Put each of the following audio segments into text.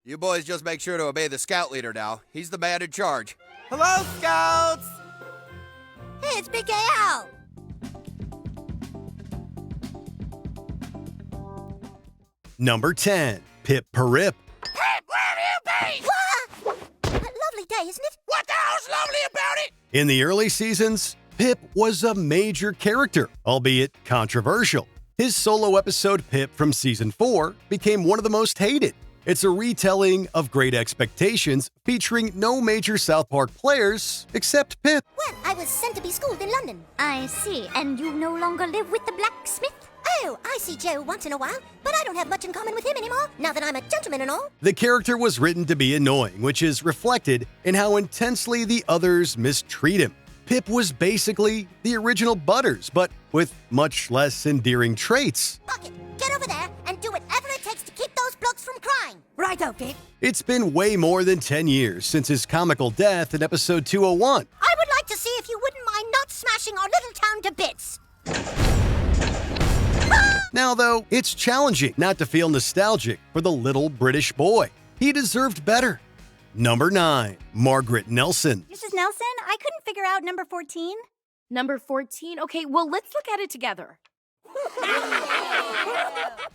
You boys just make sure to obey the scout leader now. He's the man in charge. Hello, Scouts! Hey, it's Big Al! Number 10. Pip Pirrip. Pip, where have you been? What? A lovely day, isn't it? What the hell's lovely about it? In the early seasons, Pip was a major character, albeit controversial. His solo episode Pip from Season 4 became one of the most hated. It's a retelling of Great Expectations featuring no major South Park players except Pip. Well, I was sent to be schooled in London. I see. And you no longer live with the blacksmith? Oh, I see Joe once in a while, but I don't have much in common with him anymore, now that I'm a gentleman and all. The character was written to be annoying, which is reflected in how intensely the others mistreat him. Pip was basically the original Butters, but with much less endearing traits. Bucket, get over there and do whatever it takes to keep those blokes from crying. Righto, Pip. It's been way more than 10 years since his comical death in episode 201. I would like to see if you wouldn't mind not smashing our little town to bits. Now, though, it's challenging not to feel nostalgic for the little British boy. He deserved better. Number 9. Margaret Nelson. Mrs. Nelson, I couldn't figure out number 14. Number 14? Okay, well, let's look at it together.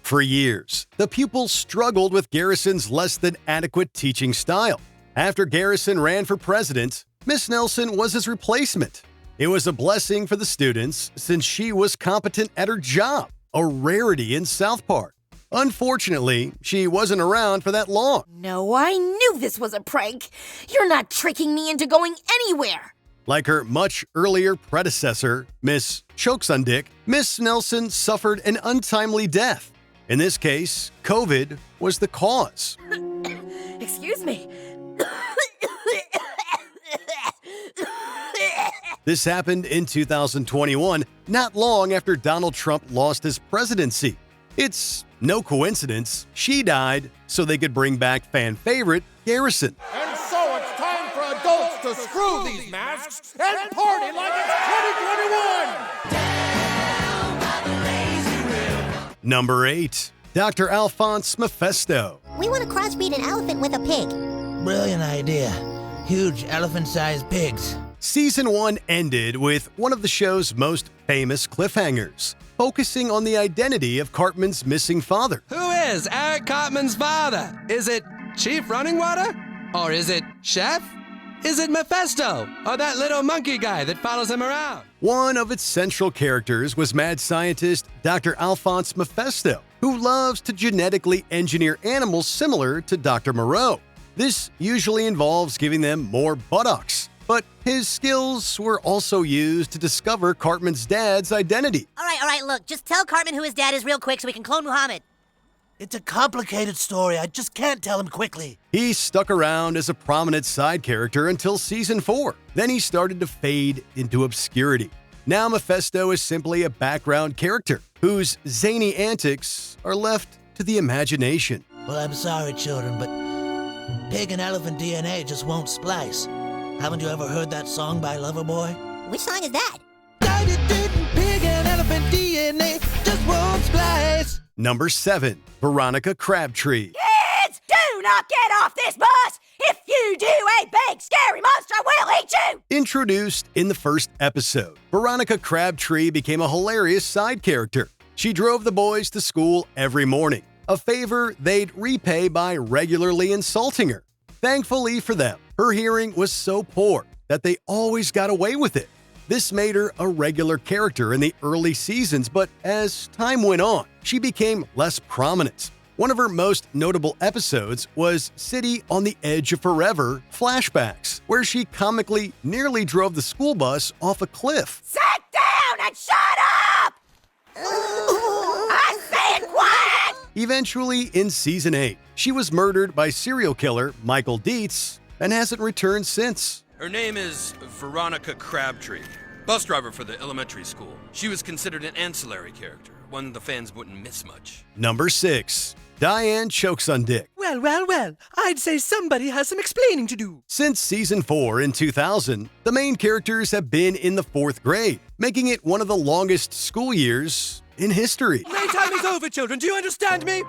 For years, the pupils struggled with Garrison's less than adequate teaching style. After Garrison ran for president, Miss Nelson was his replacement. It was a blessing for the students since she was competent at her job, a rarity in South Park. Unfortunately, she wasn't around for that long. No, I knew this was a prank. You're not tricking me into going anywhere. Like her much earlier predecessor, Miss Chokesondik, Miss Nelson suffered an untimely death. In this case, COVID was the cause. Excuse me. This happened in 2021, not long after Donald Trump lost his presidency. It's no coincidence she died so they could bring back fan favorite Garrison. And so it's time for adults to screw these masks and party like it's 2021! Number 8. Dr. Alphonse Mephesto. We want to crossbreed an elephant with a pig. Brilliant idea. Huge elephant-sized pigs. Season 1 ended with one of the show's most famous cliffhangers, focusing on the identity of Cartman's missing father. Who is Eric Cartman's father? Is it Chief Running Water? Or is it Chef? Is it Mephesto? Or that little monkey guy that follows him around? One of its central characters was mad scientist Dr. Alphonse Mephesto, who loves to genetically engineer animals similar to Dr. Moreau. This usually involves giving them more buttocks, but his skills were also used to discover Cartman's dad's identity. All right, look, just tell Cartman who his dad is real quick so we can clone Muhammad. It's a complicated story. I just can't tell him quickly. He stuck around as a prominent side character until Season 4. Then he started to fade into obscurity. Now Mephesto is simply a background character whose zany antics are left to the imagination. Well, I'm sorry, children, but pig and elephant DNA just won't splice. Haven't you ever heard that song by Loverboy? Which song is that? Pig and elephant DNA just won't splice. Number 7. Veronica Crabtree. Kids, do not get off this bus! If you do, a big scary monster will eat you! Introduced in the first episode, Veronica Crabtree became a hilarious side character. She drove the boys to school every morning, a favor they'd repay by regularly insulting her. Thankfully for them, her hearing was so poor that they always got away with it. This made her a regular character in the early seasons, but as time went on, she became less prominent. One of her most notable episodes was City on the Edge of Forever Flashbacks, where she comically nearly drove the school bus off a cliff. Sit down and shut up! I said quiet! Eventually, in Season 8, she was murdered by serial killer Michael Dietz and hasn't returned since. Her name is Veronica Crabtree, bus driver for the elementary school. She was considered an ancillary character, one the fans wouldn't miss much. Number 6. Diane Chokesondik. Well, I'd say somebody has some explaining to do. Since Season 4 in 2000, the main characters have been in the 4th grade, making it one of the longest school years in history. Playtime is over, children. Do you understand me?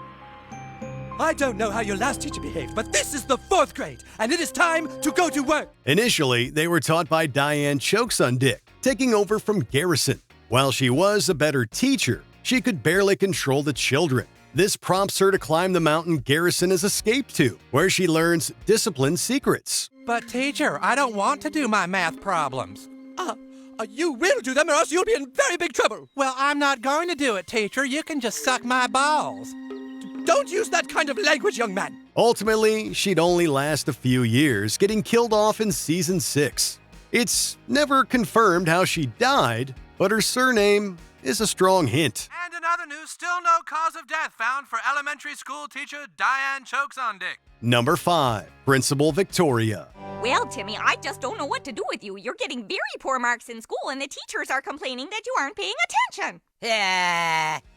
I don't know how your last teacher behaved, but this is the 4th grade, and it is time to go to work. Initially, they were taught by Diane Chokesondik, taking over from Garrison. While she was a better teacher, she could barely control the children. This prompts her to climb the mountain Garrison has escaped to, where she learns discipline secrets. But teacher, I don't want to do my math problems. You will do them or else you'll be in very big trouble. Well, I'm not going to do it, teacher. You can just suck my balls. Don't use that kind of language, young man. Ultimately, she'd only last a few years, getting killed off in season 6. It's never confirmed how she died, but her surname is a strong hint. And in other news, still no cause of death found for elementary school teacher Diane Chokesondik. Number 5, Principal Victoria. Well, Timmy, I just don't know what to do with you. You're getting very poor marks in school, and the teachers are complaining that you aren't paying attention.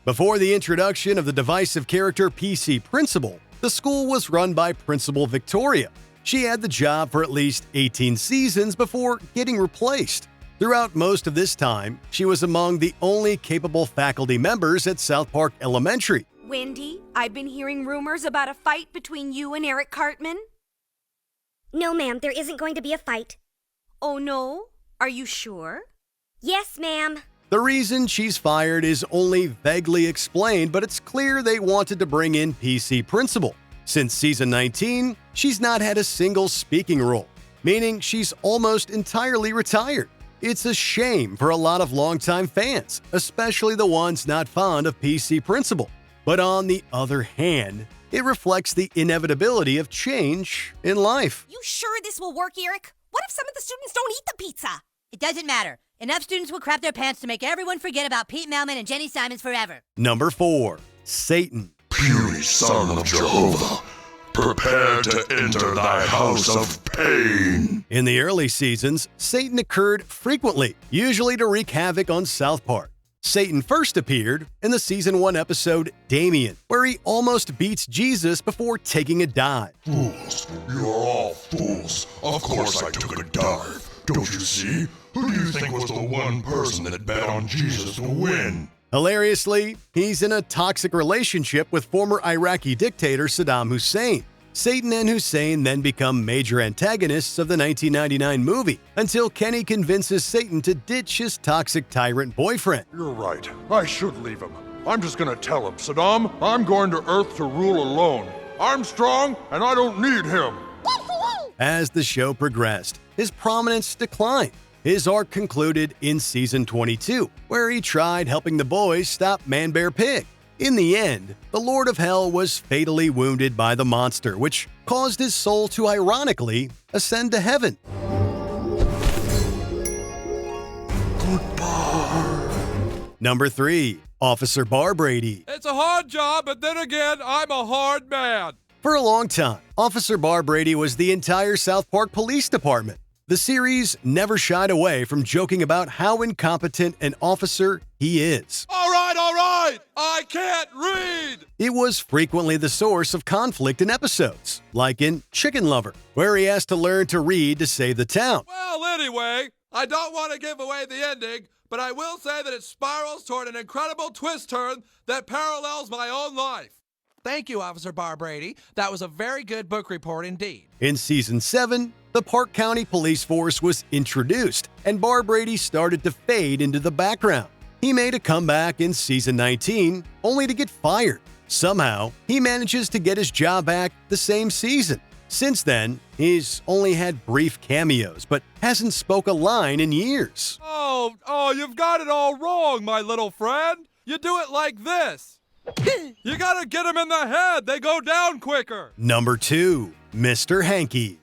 Before the introduction of the divisive character PC Principal, the school was run by Principal Victoria. She had the job for at least 18 seasons before getting replaced. Throughout most of this time, she was among the only capable faculty members at South Park Elementary. Wendy, I've been hearing rumors about a fight between you and Eric Cartman. No, ma'am, there isn't going to be a fight. Oh, no? Are you sure? Yes, ma'am. The reason she's fired is only vaguely explained, but it's clear they wanted to bring in PC Principal. Since season 19, she's not had a single speaking role, meaning she's almost entirely retired. It's a shame for a lot of longtime fans, especially the ones not fond of PC Principal. But on the other hand, it reflects the inevitability of change in life. You sure this will work, Eric? What if some of the students don't eat the pizza? It doesn't matter. Enough students will crap their pants to make everyone forget about Pete Melman and Jenny Simons forever. Number 4, Satan. Puny son of Jehovah, prepare to enter thy house of pain. In the early seasons, Satan occurred frequently, usually to wreak havoc on South Park. Satan first appeared in the season 1 episode Damien, where he almost beats Jesus before taking a dive. Fools, you're all fools. Of course I took a dive. Don't you see? Who do you think was the one person that bet on Jesus to win? Hilariously, he's in a toxic relationship with former Iraqi dictator Saddam Hussein. Satan and Hussein then become major antagonists of the 1999 movie, until Kenny convinces Satan to ditch his toxic tyrant boyfriend. You're right. I should leave him. I'm just gonna tell him, Saddam, I'm going to Earth to rule alone. I'm strong, and I don't need him. As the show progressed, his prominence declined. His arc concluded in season 22, where he tried helping the boys stop Man Bear Pig. In the end, the Lord of Hell was fatally wounded by the monster, which caused his soul to ironically ascend to heaven. Number 3, Officer Barbrady. It's a hard job, but then again, I'm a hard man. For a long time, Officer Barbrady was the entire South Park Police Department. The series never shied away from joking about how incompetent an officer he is. All right, I can't read. It was frequently the source of conflict in episodes, like in Chicken Lover, where he has to learn to read to save the town. Well, anyway, I don't want to give away the ending, but I will say that it spirals toward an incredible twist turn that parallels my own life. Thank you, Officer Barbrady. That was a very good book report indeed. In season 7, the Park County Police Force was introduced, and Barbrady started to fade into the background. He made a comeback in season 19, only to get fired. Somehow, he manages to get his job back the same season. Since then, he's only had brief cameos, but hasn't spoke a line in years. Oh, you've got it all wrong, my little friend. You do it like this. You gotta get them in the head. They go down quicker. Number 2, Mr. Hankey.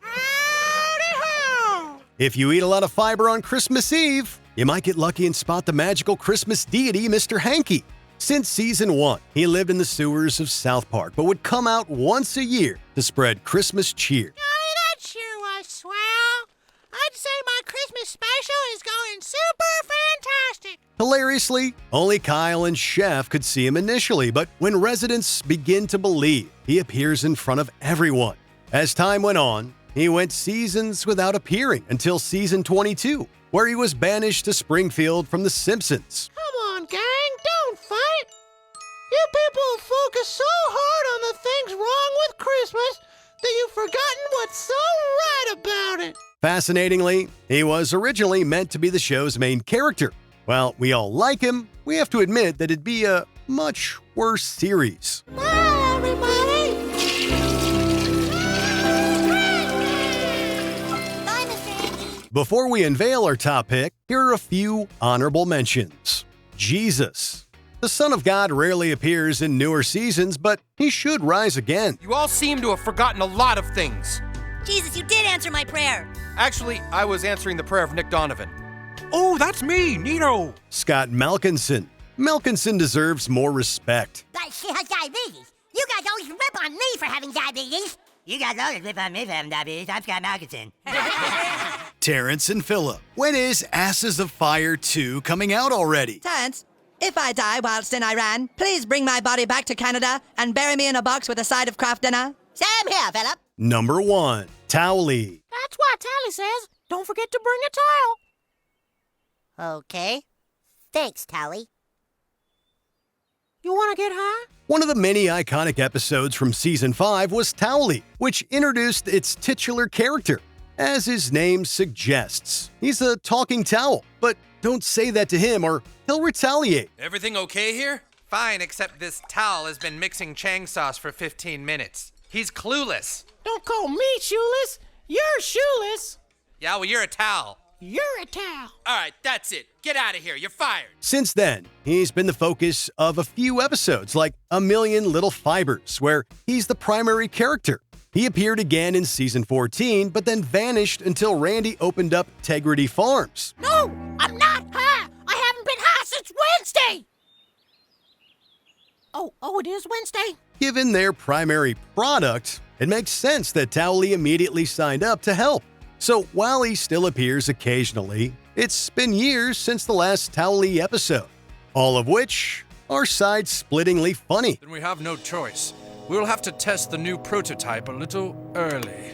If you eat a lot of fiber on Christmas Eve, you might get lucky and spot the magical Christmas deity, Mr. Hankey. Since season 1, he lived in the sewers of South Park, but would come out once a year to spread Christmas cheer. That sure was swell. I'd say my Christmas special is going super fantastic. Hilariously, only Kyle and Chef could see him initially, but when residents begin to believe, he appears in front of everyone. As time went on, he went seasons without appearing until season 22, where he was banished to Springfield from The Simpsons. Come on, gang, don't fight. You people focus so hard on the things wrong forgotten what's so right about it. Fascinatingly, he was originally meant to be the show's main character. While we all like him, we have to admit that it'd be a much worse series. Bye, everybody. Bye, Mr. Hankey. Before we unveil our top pick, here are a few honorable mentions. Jesus. The Son of God rarely appears in newer seasons, but he should rise again. You all seem to have forgotten a lot of things. Jesus, you did answer my prayer. Actually, I was answering the prayer of Nick Donovan. Oh, that's me, Nito. Scott Malkinson. Malkinson deserves more respect. But she has diabetes. You guys always rip on me for having diabetes. You guys always rip on me for having diabetes. I'm Scott Malkinson. Terrence and Phillip. When is Asses of Fire 2 coming out already? Terrence, if I die whilst in Iran, please bring my body back to Canada and bury me in a box with a side of craft dinner. Same here, Philip. Number 1, Towelie. That's why Tally says, don't forget to bring a towel. Okay. Thanks, Towelie. You want to get high? One of the many iconic episodes from Season 5 was Towelie, which introduced its titular character. As his name suggests, he's a talking towel, but don't say that to him or he'll retaliate. Everything okay here? Fine, except this towel has been mixing Chang sauce for 15 minutes. He's clueless. Don't call me shoeless. You're shoeless. Yeah, well, you're a towel. You're a towel. All right, that's it. Get out of here. You're fired. Since then, he's been the focus of a few episodes like A Million Little Fibers, where he's the primary character. He appeared again in Season 14, but then vanished until Randy opened up Tegrity Farms. No, I'm not high. I haven't been high since Wednesday. Oh, it is Wednesday? Given their primary product, it makes sense that Towelie immediately signed up to help. So while he still appears occasionally, it's been years since the last Towelie episode, all of which are side-splittingly funny. Then we have no choice. We'll have to test the new prototype a little early.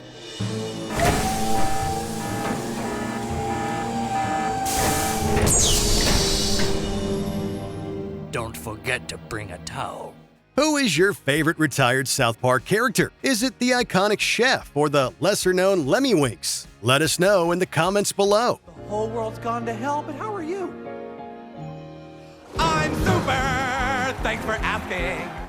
Don't forget to bring a towel. Who is your favorite retired South Park character? Is it the iconic chef or the lesser-known Lemmy Winks? Let us know in the comments below. The whole world's gone to hell, but how are you? I'm super! Thanks for asking.